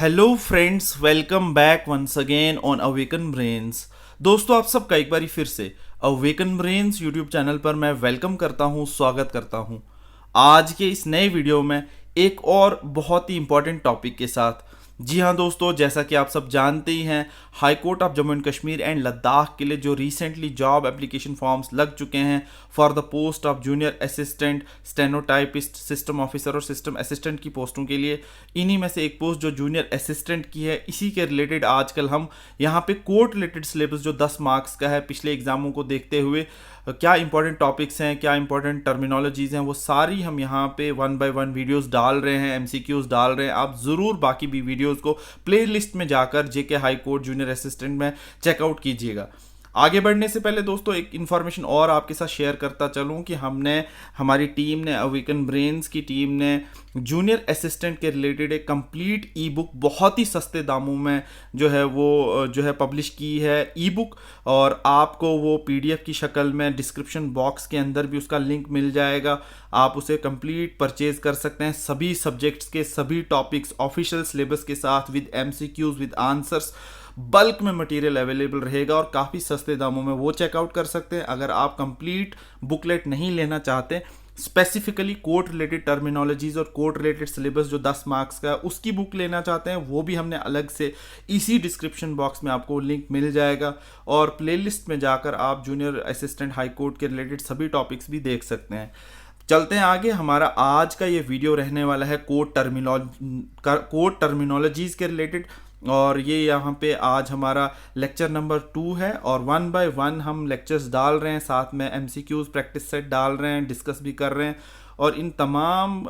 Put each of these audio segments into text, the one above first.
Hello friends, welcome back once again on Awaken Brains. दोस्तों, आप सबका एक बारी फिर से अवेकन ब्रेन्स यूट्यूब चैनल पर मैं वेलकम करता हूं, स्वागत करता हूं। आज के इस नए वीडियो में एक और बहुत ही इंपॉर्टेंट टॉपिक के साथ। जी हाँ दोस्तों, जैसा कि आप सब जानते ही हैं, high court of Jammu and Kashmir and Ladakh के लिए जो रिसेंटली जॉब एप्लीकेशन फॉर्म्स लग चुके हैं for the post of junior assistant, stenotypist, system officer और सिस्टम असिस्टेंट की पोस्टों के लिए, इन्हीं में से एक पोस्ट जो जूनियर असिस्टेंट की है, इसी के रिलेटेड आजकल हम यहाँ पे कोर्ट रिलेटेड सिलेबस जो 10 मार्क्स का है पिछले एग्जामों को देखते हुए क्या इंपॉर्टेंट टॉपिक्स हैं, क्या इंपॉर्टेंट टर्मिनोलॉजीज़ हैं, वो सारी हम यहाँ पे 1 बाय 1 वीडियोस डाल रहे हैं, एमसीक्यूज डाल रहे हैं। आप ज़रूर बाकी भी वीडियोस को प्लेलिस्ट में जाकर जेके हाई कोर्ट जूनियर असिस्टेंट में चेकआउट कीजिएगा। आगे बढ़ने से पहले दोस्तों एक इन्फॉर्मेशन और आपके साथ शेयर करता चलूं कि हमारी टीम ने, अवेकन ब्रेन्स की टीम ने जूनियर असिस्टेंट के रिलेटेड एक कंप्लीट ई बुक बहुत ही सस्ते दामों में जो है पब्लिश की है ई बुक, और आपको वो पीडीएफ की शक्ल में डिस्क्रिप्शन बॉक्स के अंदर भी उसका लिंक मिल जाएगा। आप उसे कंप्लीट परचेज कर सकते हैं, सभी सब्जेक्ट्स के सभी टॉपिक्स ऑफिशियल सिलेबस के साथ with MCQs with answers, bulk में मटेरियल अवेलेबल रहेगा और काफ़ी सस्ते दामों में वो चेकआउट कर सकते हैं। अगर आप कंप्लीट बुकलेट नहीं लेना चाहते, स्पेसिफिकली कोर्ट रिलेटेड टर्मिनोलॉजीज और कोर्ट रिलेटेड सिलेबस जो 10 मार्क्स का है उसकी बुक लेना चाहते हैं, वो भी हमने अलग से इसी डिस्क्रिप्शन बॉक्स में आपको लिंक मिल जाएगा, और प्लेलिस्ट में जाकर आप जूनियर असिस्टेंट हाई कोर्ट के रिलेटेड सभी टॉपिक्स भी देख सकते हैं। चलते हैं आगे। हमारा आज का ये वीडियो रहने वाला है कोर्ट टर्मिनोलॉजीज के रिलेटेड, और ये यहाँ पे आज हमारा लेक्चर नंबर 2 है, और 1 बाय 1 हम लेक्चर्स डाल रहे हैं, साथ में एमसीक्यूज प्रैक्टिस सेट डाल रहे हैं, डिस्कस भी कर रहे हैं। और इन तमाम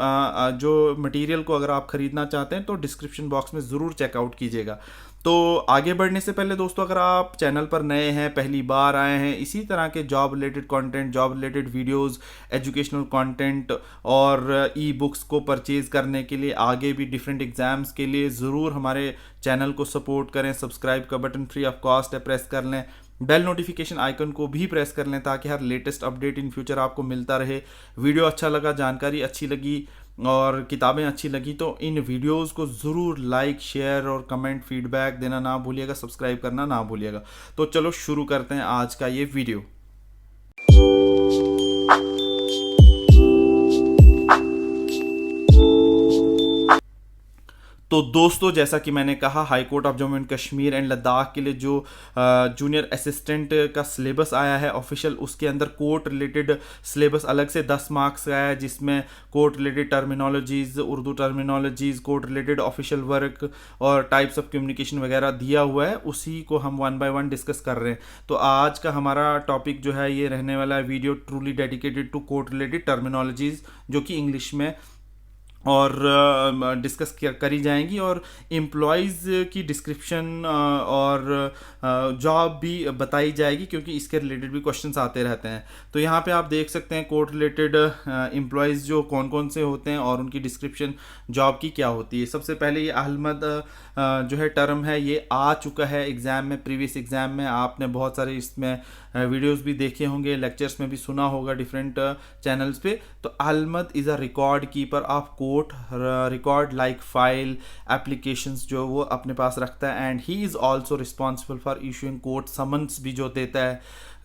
जो मटेरियल को अगर आप ख़रीदना चाहते हैं तो डिस्क्रिप्शन बॉक्स में ज़रूर चेकआउट कीजिएगा। तो आगे बढ़ने से पहले दोस्तों, अगर आप चैनल पर नए हैं, पहली बार आए हैं, इसी तरह के job related content, job related videos, educational content और ई बुक्स को परचेज करने के लिए, आगे भी डिफरेंट एग्जाम्स के लिए ज़रूर हमारे चैनल को सपोर्ट करें। सब्सक्राइब का बटन फ्री ऑफ कॉस्ट है, प्रेस कर लें। बेल नोटिफिकेशन आइकन को भी प्रेस कर लें ताकि हर लेटेस्ट अपडेट इन फ्यूचर आपको मिलता रहे। वीडियो अच्छा लगा, जानकारी अच्छी लगी और किताबें अच्छी लगी तो इन वीडियोस को ज़रूर लाइक, शेयर और कमेंट फीडबैक देना ना भूलिएगा, सब्सक्राइब करना ना भूलिएगा। तो चलो शुरू करते हैं आज का ये वीडियो। तो दोस्तों, जैसा कि मैंने कहा, high court of Jammu and Kashmir and Ladakh के लिए जो जूनियर असिस्टेंट का सिलेबस आया है ऑफिशियल, उसके अंदर कोर्ट रिलेटेड सिलेबस अलग से 10 मार्क्स का है, जिसमें court related terminologies, Urdu terminologies, court related official work और टाइप्स ऑफ कम्युनिकेशन वगैरह दिया हुआ है। उसी को हम 1 बाय 1 डिस्कस कर रहे हैं। तो आज का हमारा टॉपिक जो है ये रहने वाला है video truly dedicated to court related terminologies, जो कि इंग्लिश में और डिस्कस करी जाएंगी, और एम्प्लॉयज़ की डिस्क्रिप्शन और जॉब भी बताई जाएगी, क्योंकि इसके रिलेटेड भी क्वेश्चंस आते रहते हैं। तो यहाँ पे आप देख सकते हैं कोर्ट रिलेटेड एम्प्लॉयज़ जो कौन कौन से होते हैं और उनकी डिस्क्रिप्शन जॉब की क्या होती है। सबसे पहले ये अहमद जो है टर्म है, ये आ चुका है एग्ज़ाम में, प्रीवियस एग्ज़ाम में आपने बहुत सारे इसमें वीडियोस भी देखे होंगे, लेक्चर्स में भी सुना होगा डिफरेंट चैनल्स पे। तो Ahmad is a record keeper of court record like file applications जो वो अपने पास रखता है, and he is also responsible for issuing court summons भी जो देता है।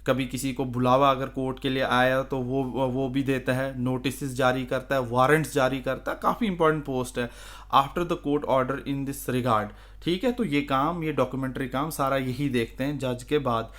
कभी किसी को बुलावा अगर कोर्ट के लिए आया तो वो भी देता है, नोटिस जारी करता है, वारंट्स जारी करता है। काफ़ी इंपॉर्टेंट पोस्ट है after the court order in this regard. ठीक है, तो ये काम, ये डॉक्यूमेंट्री काम सारा यही देखते हैं जज के बाद।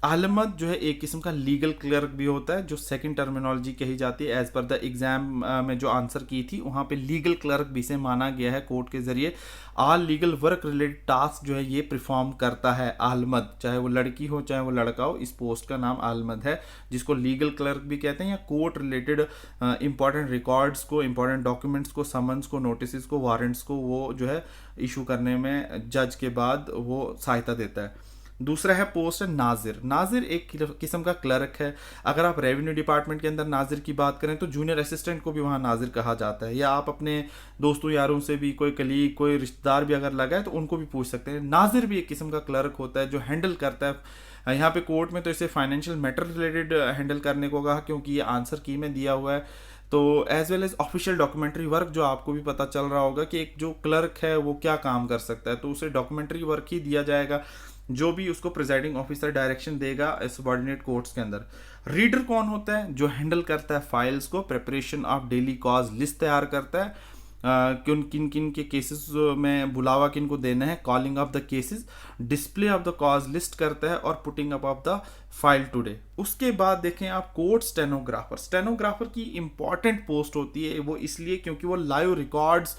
अहमद जो है एक किस्म का लीगल क्लर्क भी होता है, जो सेकंड टर्मिनोलॉजी कही जाती है। एज पर द एग्जाम में जो आंसर की थी वहाँ पे लीगल क्लर्क भी से माना गया है कोर्ट के जरिए। All legal work related task जो है ये परफॉर्म करता है अहमद, चाहे वो लड़की हो चाहे वो लड़का हो। इस पोस्ट का नाम अहमद है, जिसको लीगल क्लर्क भी कहते हैं, या कोर्ट रिलेटेड इंपॉर्टेंट रिकॉर्ड्स को, इंपॉर्टेंट डॉक्यूमेंट्स को, समन्स को, नोटिस को, वारंट्स को वो जो है इशू करने में जज के बाद वो सहायता देता है। दूसरा है पोस्ट है नाजिर। नाजिर एक किस्म का क्लर्क है। अगर आप रेवेन्यू डिपार्टमेंट के अंदर नाजिर की बात करें तो जूनियर असिस्टेंट को भी वहाँ नाजिर कहा जाता है, या आप अपने दोस्तों यारों से भी, कोई कलीग, कोई रिश्तेदार भी अगर लगा है तो उनको भी पूछ सकते हैं। नाजिर भी एक किस्म का क्लर्क होता है जो हैंडल करता है। यहाँ पे कोर्ट में तो इसे फाइनेंशियल मैटर रिलेटेड हैंडल करने को कहा, क्योंकि ये आंसर की में दिया हुआ है। तो as well as official documentary work, जो आपको भी पता चल रहा होगा कि एक जो क्लर्क है वो क्या काम कर सकता है, तो उसे डॉक्यूमेंट्री वर्क ही दिया जाएगा, जो भी उसको प्रिजाइडिंग ऑफिसर डायरेक्शन देगा सबॉर्डिनेट कोर्ट्स के अंदर। रीडर कौन होता है? जो हैंडल करता है फाइल्स को, preparation of daily cause list तैयार करता है, किन किन किन के केसेस में बुलावा किन को देना है, calling of the cases, display of the cause list करता है, और putting up of the file today. उसके बाद देखें आप कोर्ट स्टेनोग्राफर। स्टेनोग्राफर की इंपॉर्टेंट पोस्ट होती है, वो इसलिए क्योंकि वो लाइव रिकॉर्ड्स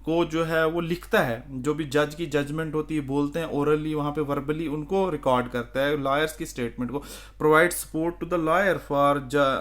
को जो है वो लिखता है, जो भी जज की जजमेंट होती है, बोलते हैं ओरली, वहाँ पे वर्बली उनको रिकॉर्ड करता है, लॉयर्स की स्टेटमेंट को, provide support to the lawyer for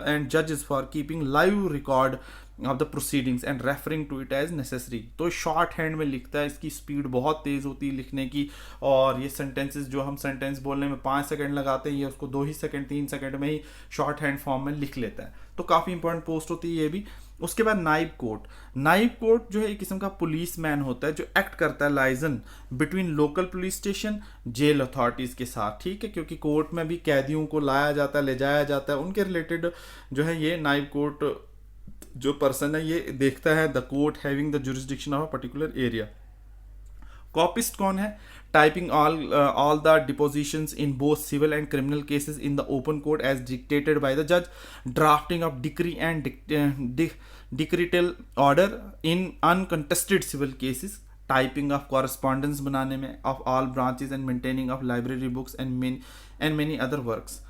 and जजेस for keeping live record of the proceedings and referring to it as necessary. तो शॉर्ट हैंड में लिखता है, इसकी स्पीड बहुत तेज़ होती है लिखने की, और ये सेंटेंसेस जो हम सेंटेंस बोलने में 5 सेकंड लगाते हैं, ये उसको 2 ही सेकंड 3 सेकंड में ही शॉर्ट हैंड फॉर्म में लिख लेता है। तो काफ़ी इंपॉर्टेंट पोस्ट होती है ये भी। उसके बाद नाइब कोर्ट। नाइब कोर्ट जो है एक किस्म का पुलिस मैन होता है, जो एक्ट करता है liaison between local police station jail authorities के साथ, ठीक है, क्योंकि कोर्ट में भी कैदियों को लाया जाता है, ले जाया जाता है, उनके रिलेटेड जो है ये नाइब कोर्ट जो पर्सन है ये देखता है, the court having the jurisdiction of a particular area. Copyist कौन है? Typing all the depositions in both civil and criminal cases in the open court as dictated by the जज, drafting of decree and decretal order in uncontested civil cases, typing of correspondence बनाने में of all branches and maintaining of library books and many other works.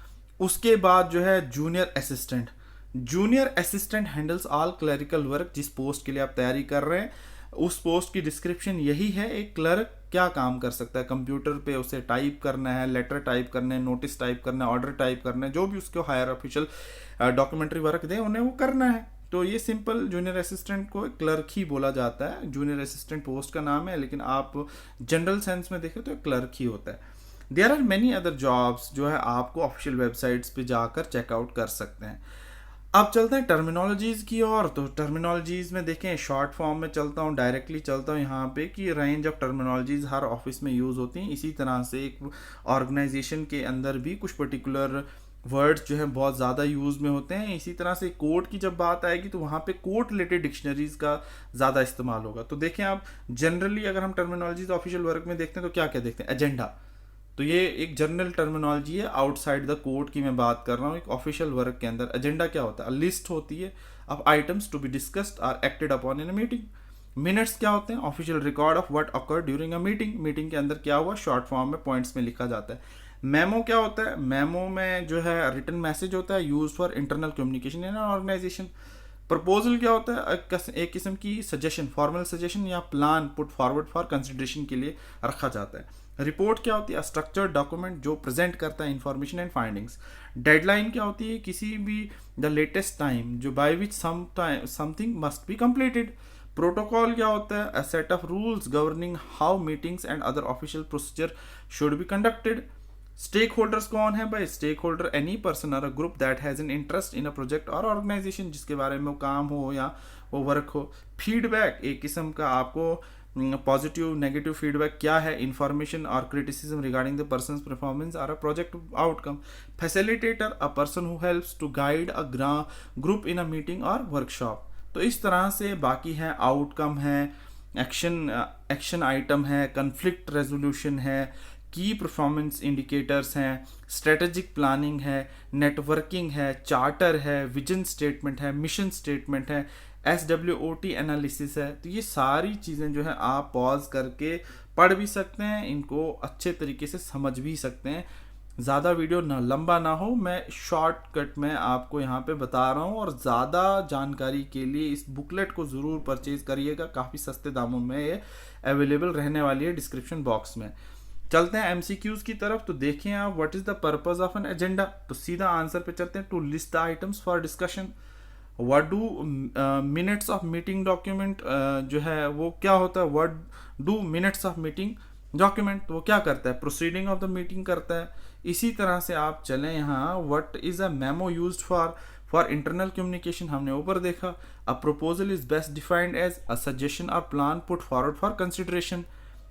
उसके बाद जो है junior assistant. Junior assistant handles all clerical work. जिस post के लिए आप तैयारी कर रहे हैं उस पोस्ट की डिस्क्रिप्शन यही है, एक क्लर्क क्या काम कर सकता है। कंप्यूटर पे उसे टाइप करना है, लेटर टाइप करना है, नोटिस टाइप करना है, ऑर्डर टाइप करना है, जो भी उसको हायर ऑफिशियल डॉक्यूमेंट्री वर्क दे उन्हें वो करना है। तो ये सिंपल जूनियर असिस्टेंट को क्लर्क ही बोला जाता है। जूनियर असिस्टेंट पोस्ट का नाम है, लेकिन आप जनरल सेंस में देखें तो क्लर्क ही होता है। There are many other jobs जो है आपको ऑफिशियल वेबसाइट्स पे जाकर चेकआउट कर सकते हैं। अब चलते हैं टर्मिनोलॉजीज़ की ओर। तो टर्मिनोलॉजीज़ में देखें, शॉर्ट फॉर्म में चलता हूँ, डायरेक्टली चलता हूँ यहाँ पे कि range of terminologies her office में यूज़ होती हैं। इसी तरह से एक ऑर्गेनाइजेशन के अंदर भी कुछ पर्टिकुलर वर्ड्स जो है बहुत ज़्यादा यूज़ में होते हैं। इसी तरह से कोर्ट की जब बात आएगी तो वहाँ पे कोर्ट रिलेटेड डिक्शनरीज़ का ज़्यादा इस्तेमाल होगा। तो देखें आप, जनरली अगर हम टर्मिनोलॉजीज़ ऑफिशियल वर्क में देखते हैं तो क्या क्या देखते हैं? एजेंडा, तो ये एक जनरल टर्मिनोलॉजी है, आउटसाइड द कोर्ट की मैं बात कर रहा हूँ। एक ऑफिशियल वर्क के अंदर एजेंडा क्या होता है? लिस्ट होती है of items to be discussed or acted upon in a meeting. Minutes क्या होते हैं? Official record of what occur during a meeting. Meeting के अंदर क्या हुआ शॉर्ट फॉर्म में पॉइंट्स में लिखा जाता है। मेमो क्या होता है? मेमो में जो है रिटन मैसेज होता है, use for internal communication in organization. Proposal क्या होता है? एक किस्म की सजेशन, फॉर्मल सजेशन या plan put forward for consideration के लिए रखा जाता है। रिपोर्ट क्या होती है? स्ट्रक्चर्ड डॉक्यूमेंट जो प्रेजेंट करता है इंफॉर्मेशन एंड फाइंडिंग्स। डेडलाइन क्या होती है? किसी भी द लेटेस्ट टाइम जो by which something must be completed. Protocol क्या होता है? A set of rules governing how meetings and other official procedure should be conducted. Stakeholders कौन है भाई? स्टेक होल्डर एनी पर्सन और a group that has an interest in a project और organization, जिसके बारे में वो काम हो या वो वर्क हो। फीडबैक एक किस्म का आपको पॉजिटिव नेगेटिव फीडबैक क्या है, इंफॉर्मेशन और criticism regarding the person's performance और a project outcome. Facilitator a person who helps to guide a group in a meeting और वर्कशॉप। तो इस तरह से बाकी है आउटकम है, एक्शन आइटम है, कन्फ्लिक्ट रेजोल्यूशन है, की परफॉर्मेंस इंडिकेटर्स हैं, स्ट्रेटेजिक प्लानिंग है, नेटवर्किंग है, चार्टर है, विजन स्टेटमेंट है, मिशन स्टेटमेंट है, SWOT एनालिसिस है। तो ये सारी चीज़ें जो है आप पॉज करके पढ़ भी सकते हैं, इनको अच्छे तरीके से समझ भी सकते हैं। ज़्यादा वीडियो ना लंबा ना हो, मैं शॉर्टकट में आपको यहाँ पे बता रहा हूँ। और ज़्यादा जानकारी के लिए इस बुकलेट को ज़रूर परचेज़ करिएगा, काफ़ी सस्ते दामों में ये अवेलेबल रहने वाली है डिस्क्रिप्शन बॉक्स में। चलते हैं MCQs की तरफ। तो देखें आप, what is the purpose of an agenda. तो सीधा आंसर पे चलते हैं। To list the items for discussion. What do minutes of meeting document जो है वो क्या होता है? What do minutes of meeting document, वो क्या करता है? प्रोसीडिंग ऑफ द मीटिंग करता है। इसी तरह से आप चलें यहाँ, what is a memo used for internal communication, हमने ऊपर देखा। A proposal is best defined as a suggestion और plan put forward for consideration.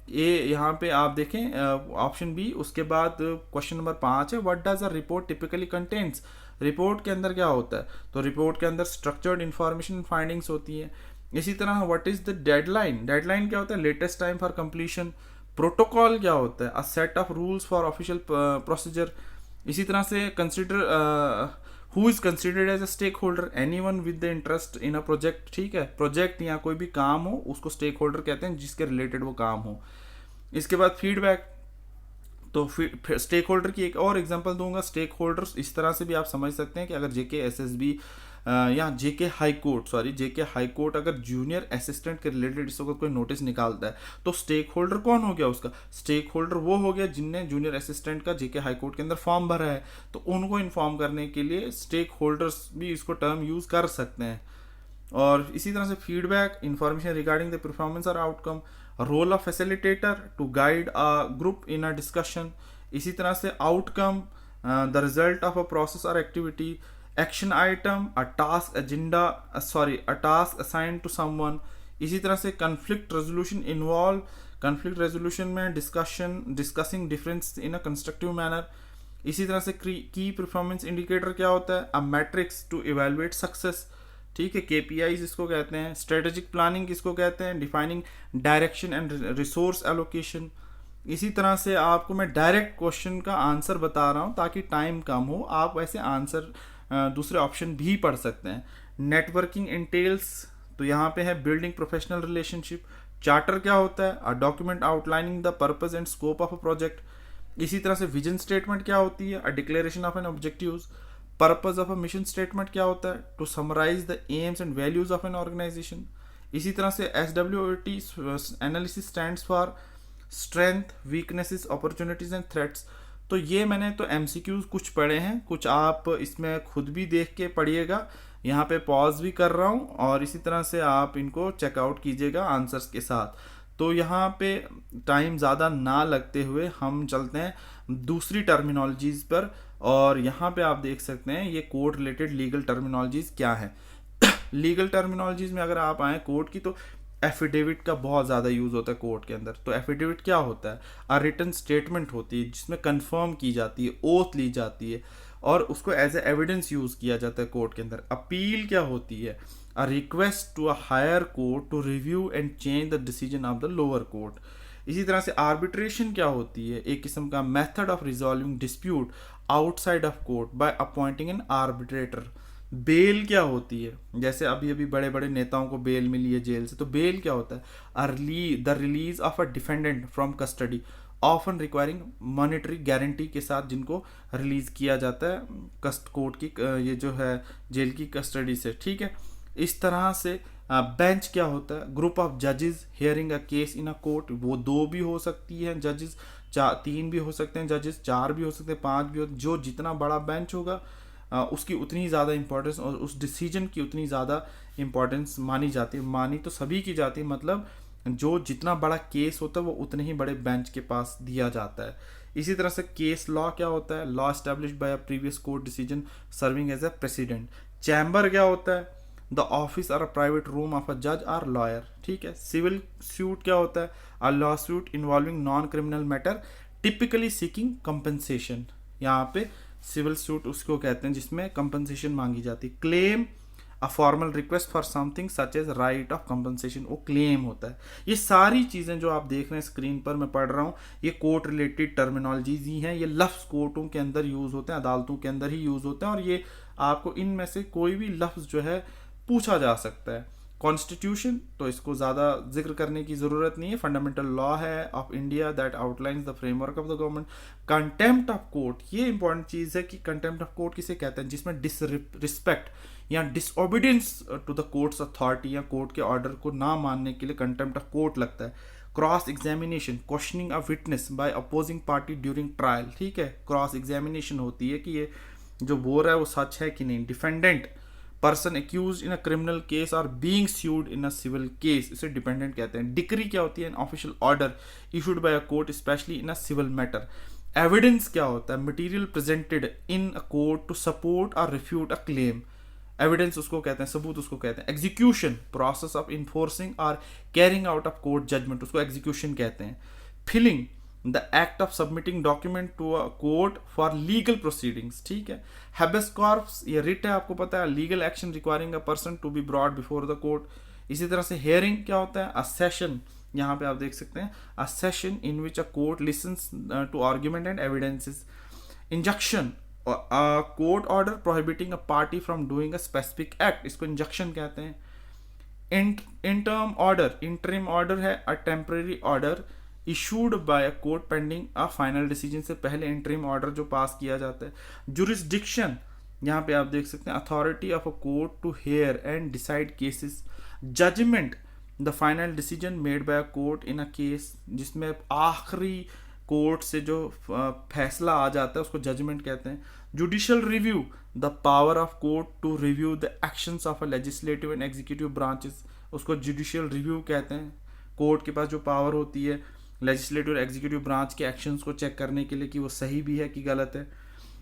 ये यहाँ पे आप देखें ऑप्शन बी। उसके बाद क्वेश्चन नंबर 5 है, what does a report typically contains. Report के अंदर क्या होता है, तो रिपोर्ट के अंदर स्ट्रक्चर्ड इंफॉर्मेशन फाइंडिंग्स होती है। इसी तरह what is the deadline, deadline क्या होता है, latest time for completion. Protocol क्या होता है, a set of rules for official procedure. इसी तरह से consider who is considered as a stakeholder, anyone with the interest in a project, ठीक है, प्रोजेक्ट या कोई भी काम हो उसको स्टेक होल्डर कहते हैं जिसके रिलेटेड वो काम हो। इसके बाद फीडबैक, तो स्टेक होल्डर की एक और एग्जांपल दूंगा। स्टेक होल्डर्स इस तरह से भी आप समझ सकते हैं कि अगर जेके एसएसबी या जेके हाई कोर्ट अगर जूनियर असिस्टेंट के रिलेटेड इस वक्त कोई नोटिस निकालता है तो स्टेक होल्डर कौन हो गया उसका, स्टेक होल्डर वो हो गया जिनने जूनियर असिस्टेंट का जेके हाई कोर्ट के अंदर फॉर्म भरा है, तो उनको इन्फॉर्म करने के लिए स्टेक होल्डर्स भी इसको टर्म यूज कर सकते हैं। और इसी तरह से feedback, information regarding the performance और outcome, role of facilitator to guide a group in a discussion. इसी तरह से outcome, the result of a process और activity, action item, a task agenda, a task assigned to someone. इसी तरह से conflict resolution involve, conflict resolution में discussing difference in a constructive manner. इसी तरह से की परफॉर्मेंस इंडिकेटर क्या होता है, a matrix to evaluate success, ठीक है, केपीआईज इसको कहते हैं। स्ट्रेटेजिक प्लानिंग किसको कहते हैं, defining direction and resource allocation. इसी तरह से आपको मैं डायरेक्ट क्वेश्चन का आंसर बता रहा हूँ ताकि टाइम कम हो, आप वैसे आंसर दूसरे ऑप्शन भी पढ़ सकते हैं। नेटवर्किंग इंटेल्स, तो यहाँ पे है बिल्डिंग प्रोफेशनल रिलेशनशिप। चार्टर क्या होता है, a document outlining the purpose and scope of a project. इसी तरह से विजन स्टेटमेंट क्या होती है, a declaration of an objectives. Purpose of a mission statement क्या होता है, to summarize the aims and values of an organization. इसी तरह से SWOT analysis stands for strength, weaknesses, opportunities and threats. तो ये मैंने तो MCQs कुछ पढ़े हैं, कुछ आप इसमें खुद भी देख के पढ़िएगा, यहाँ पे पॉज भी कर रहा हूँ और इसी तरह से आप इनको चेकआउट कीजिएगा आंसर्स के साथ। तो यहाँ पे टाइम ज़्यादा ना लगते हुए हम चलते हैं दूसरी टर्मिनोलॉजीज़ पर, और यहाँ पे आप देख सकते हैं ये कोर्ट रिलेटेड लीगल टर्मिनोलॉजीज़ क्या है। लीगल टर्मिनोलॉजीज़ में अगर आप आए कोर्ट की, तो एफिडेविट का बहुत ज़्यादा यूज़ होता है कोर्ट के अंदर। तो एफिडेविट क्या होता है, अ रिटन स्टेटमेंट होती है जिसमें कंफर्म की जाती है, ओथ ली जाती है और उसको एज ए एविडेंस यूज़ किया जाता है कोर्ट के अंदर। अपील क्या होती है, a request to a higher court to review and change the decision of the lower court. इसी तरह से आर्बिट्रेशन क्या होती है, एक किस्म का method of resolving dispute outside of court by appointing an arbitrator. Bail क्या होती है, जैसे अभी अभी बड़े बड़े नेताओं को बेल मिली है जेल से, तो बेल क्या होता है, early the release of a defendant from custody often requiring monetary guarantee के साथ जिनको रिलीज किया जाता है कोर्ट की ये जो है जेल की कस्टडी से, ठीक है। इस तरह से बेंच क्या होता है, ग्रुप ऑफ जजेस hearing a case in a court, वो 2 भी हो सकती है जजेस, 3 भी हो सकते हैं जजेस, 4 भी हो सकते हैं, 5 भी हो, जो जितना बड़ा बेंच होगा उसकी उतनी ज़्यादा इंपॉर्टेंस और उस डिसीजन की उतनी ज़्यादा इंपॉर्टेंस मानी जाती है। मानी तो सभी की जाती है, मतलब जो जितना बड़ा केस होता है वो उतने ही बड़े बेंच के पास दिया जाता है। इसी तरह से केस लॉ क्या होता है, law established by a previous court decision serving as a precedent. Chamber क्या होता है, द ऑफिस और a private room of a जज और लॉयर, ठीक है। सिविल सूट क्या होता है, a law suit involving non criminal matter typically seeking compensation. यहाँ पे सिविल सूट उसको कहते हैं जिसमें कंपनसेशन मांगी जाती है। Claim, a formal request for something such as right of compensation, वो क्लेम होता है। ये सारी चीज़ें जो आप देख रहे हैं स्क्रीन पर मैं पढ़ रहा हूँ, ये कोर्ट रिलेटेड टर्मिनोलॉजीज ही हैं। ये लफ्ज़ कोर्टों के अंदर यूज़ होते हैं, अदालतों के अंदर ही यूज़ होते हैं, और ये आपको इनमें से कोई भी लफ्ज़ जो है पूछा जा सकता है। कॉन्स्टिट्यूशन, तो इसको ज़्यादा जिक्र करने की ज़रूरत नहीं है, फंडामेंटल लॉ है of India that outlines the framework of the government. Contempt of court, ये इंपॉर्टेंट चीज़ है कि कंटेम्प्ट ऑफ कोर्ट किसे कहते हैं, जिसमें डिसरिस्पेक्ट या disobedience to the court's authority या कोर्ट के ऑर्डर को ना मानने के लिए कंटेम्प्ट ऑफ कोर्ट लगता है। Cross examination, questioning a witness bye opposing party during trial, ठीक है। क्रॉस एग्जामिनेशन होती है कि ये जो बोल रहा है वो सच है कि नहीं। Defendant, person accuse in a criminal case और being sued in a civil case, इसे डिपेंडेंट कहते हैं। डिक्री क्या होती है, an official order issued by a court specially in a civil matter. Evidence क्या होता है, material presented in a court to support और रिफ्यूट अ क्लेम, एविडेंस उसको कहते हैं, सबूत उसको कहते हैं। एग्जीक्यूशन, प्रोसेस ऑफ इन्फोर्सिंग और carrying out of court judgement, उसको एग्जीक्यूशन कहते हैं। Filing, the act of submitting document to a court for legal proceedings, ठीक है। हैबेस कॉर्पस ये रिट है, आपको पता है, legal action requiring a person to be brought before the court. इसी तरह से हेयरिंग क्या होता है, अ सेशन, यहाँ पे आप देख सकते हैं, a session in which a court listens to argument and evidences. Injunction, court order prohibiting a party from doing a specific act, इसको इंजंक्शन कहते हैं। इंटर्म ऑर्डर, इंटरिम ऑर्डर है a temporary order issued by a court pending a final decision से पहले interim order जो पास किया जाता है। जुरिस्डिक्शन, यहाँ पे आप देख सकते हैं, authority of a court to hear and decide cases. Judgement, the final decision made by a court in a case, जिसमें आखिरी कोर्ट से जो फैसला आ जाता है उसको जजमेंट कहते हैं। Judicial review, the power of court to review the actions of a legislative and executive branches, उसको जुडिशियल रिव्यू कहते हैं। कोर्ट के पास जो पावर होती है लेजिस्लेटिव और एग्जीक्यूटिव ब्रांच के एक्शंस को चेक करने के लिए कि वो सही भी है कि गलत है।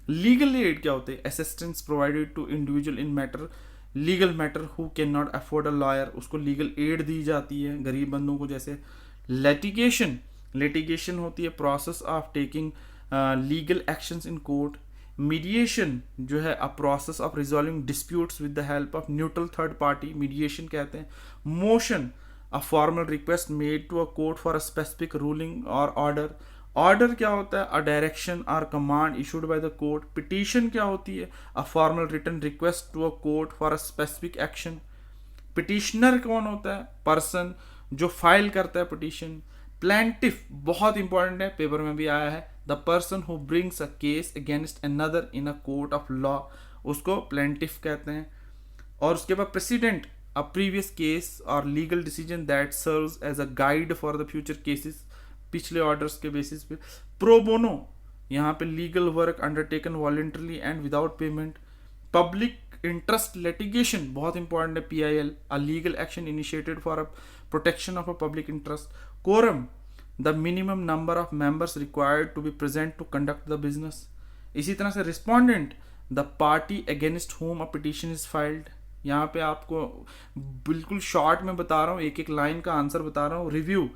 लीगल एड क्या होते हैं, assistance provided to individual in matter, legal matter who can not afford a lawyer, उसको लीगल एड दी जाती है गरीब बंदों को जैसे। लिटिगेशन, लिटिगेशन होती है process of taking legal actions in court. Mediation जो है a process of resolving disputes with the help of neutral third party, mediation कहते हैं। Motion, a formal request made to a court for a specific ruling और order. Order क्या होता है, a direction और command issued by the court. Petition क्या होती है, a formal written request to a court for a specific action. Petitioner कौन होता है, पर्सन जो फाइल करता है पिटीशन। प्लेंटिफ बहुत इंपॉर्टेंट है, पेपर में भी आया है, the person who brings a case against another in a court of law, उसको प्लेंटिफ कहते हैं। और उसके बाद प्रेसिडेंट, अ प्रीवियस केस और legal decision that serves as a guide for the future cases, पिछले ऑर्डर्स के बेसिस पे। प्रो बोनो, यहाँ पे legal work undertaken voluntarily and without payment. Public interest litigation बहुत इंपॉर्टेंट है, PIL, a legal action initiated for a protection of a public interest. Quorum, the minimum number of members required to be present to conduct the business. इसी तरह से respondent, the party against whom a petition is filed. यहाँ पे आपको बिल्कुल short में बता रहा हूँ, एक एक लाइन का आंसर बता रहा हूँ। Review,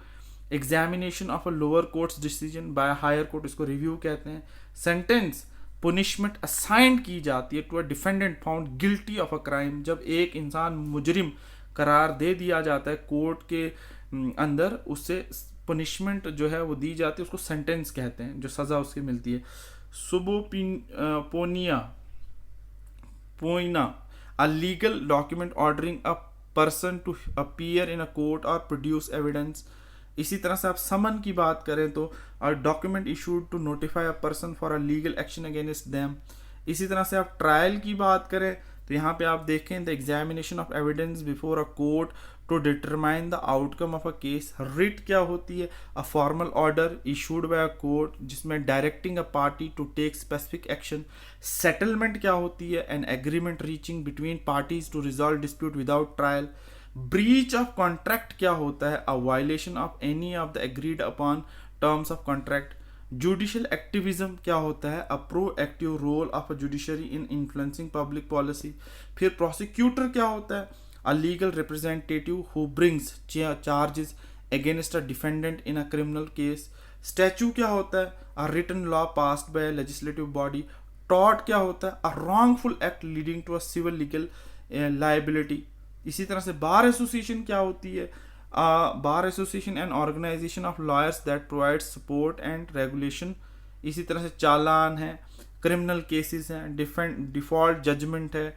examination of a lower court's decision by higher court, इसको रिव्यू कहते हैं। सेंटेंस, पुनिशमेंट असाइन की जाती है to a defendant found guilty of a crime, जब एक इंसान मुजरिम करार दे दिया जाता है कोर्ट के अंदर, उससे पनिशमेंट जो है वो दी जाती है, उसको सेंटेंस कहते हैं, जो सज़ा उसकी मिलती है। Subpoena, a legal document ordering a person to appear in a court और प्रोड्यूस एविडेंस। इसी तरह से आप समन की बात करें तो document issued to notify a person for a legal action against them. इसी तरह से आप ट्रायल की बात करें तो यहाँ पे आप देखें the examination of evidence before a court to determine the outcome of a case. Writ क्या होती है, a formal order issued by a court जिसमें directing a party to take specific action. Settlement क्या होती है, an agreement reaching between parties to resolve dispute without trial. Breach of contract क्या होता है, a violation of any of the agreed upon terms of contract. Judicial activism क्या होता है, a proactive role of a judiciary in influencing public policy. फिर prosecutor क्या होता है, a legal representative who brings charges against a defendant in a criminal case. Statute क्या होता है, a written law passed by legislative body. Tort क्या होता है, a wrongful act leading to a civil legal liability. इसी तरह से bar association क्या होती है, bar association and organization of lawyers that provide support and regulation. इसी तरह से चालान है, क्रिमिनल केसेस हैं, डिफॉल्ट जजमेंट है,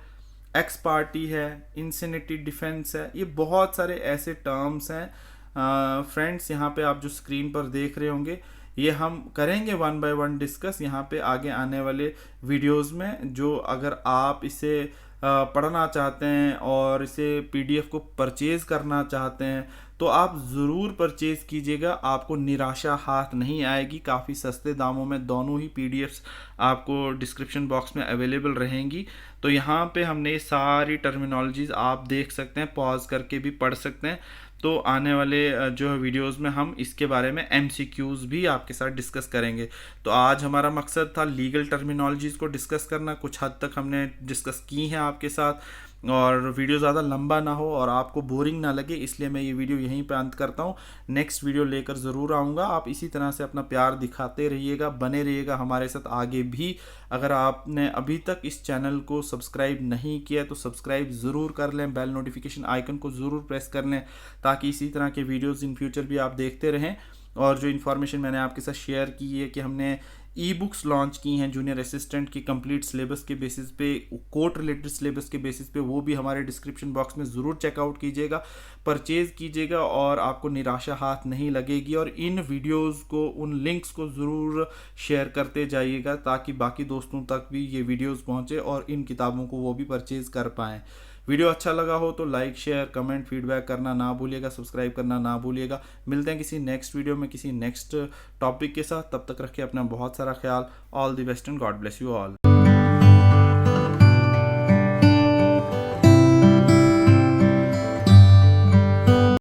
एक्स पार्टी है, इंसिनिटी डिफेंस है। ये बहुत सारे ऐसे टर्म्स हैं फ्रेंड्स, यहाँ पे आप जो स्क्रीन पर देख रहे होंगे ये हम करेंगे 1 बाय 1 डिस्कस यहाँ पे आगे आने वाले वीडियोस में। जो अगर आप इसे पढ़ना चाहते हैं और इसे PDF को परचेज़ करना चाहते हैं तो आप ज़रूर परचेज़ कीजिएगा, आपको निराशा हाथ नहीं आएगी। काफ़ी सस्ते दामों में दोनों ही PDFs आपको डिस्क्रिप्शन बॉक्स में अवेलेबल रहेंगी। तो यहाँ पे हमने सारी टर्मिनोलॉजीज़ आप देख सकते हैं, पॉज करके भी पढ़ सकते हैं। तो आने वाले जो वीडियोस में हम इसके बारे में MCQs भी आपके साथ डिस्कस करेंगे। तो आज हमारा मकसद था लीगल टर्मिनोलॉजीज़ को डिस्कस करना, कुछ हद तक हमने डिस्कस की हैं आपके साथ। और वीडियो ज़्यादा लंबा ना हो और आपको बोरिंग ना लगे, इसलिए मैं ये वीडियो यहीं पे अंत करता हूँ। नेक्स्ट वीडियो लेकर ज़रूर आऊँगा। आप इसी तरह से अपना प्यार दिखाते रहिएगा, बने रहिएगा हमारे साथ आगे भी। अगर आपने अभी तक इस चैनल को सब्सक्राइब नहीं किया तो सब्सक्राइब ज़रूर कर लें, बेल नोटिफिकेशन आइकन को ज़रूर प्रेस कर लें, ताकि इसी तरह के वीडियोज़ इन फ्यूचर भी आप देखते रहें। और जो इन्फॉर्मेशन मैंने आपके साथ शेयर की है कि हमने ई बुक्स लॉन्च की हैं जूनियर असिस्टेंट की कंप्लीट सिलेबस के बेसिस पे, कोर्ट रिलेटेड सिलेबस के बेसिस पे, वो भी हमारे डिस्क्रिप्शन बॉक्स में ज़रूर चेकआउट कीजिएगा, परचेज़ कीजिएगा और आपको निराशा हाथ नहीं लगेगी। और इन वीडियोस को, उन लिंक्स को ज़रूर शेयर करते जाइएगा ताकि बाकी दोस्तों तक भी ये वीडियोस पहुंचे और इन किताबों को वो भी परचेज़ कर पाएँ। वीडियो अच्छा लगा हो तो लाइक, शेयर, कमेंट, फीडबैक करना ना भूलिएगा, सब्सक्राइब करना ना भूलिएगा। मिलते हैं किसी नेक्स्ट वीडियो में किसी नेक्स्ट टॉपिक के साथ। तब तक रखिए अपना बहुत सारा ख्याल। All the best and God bless you all.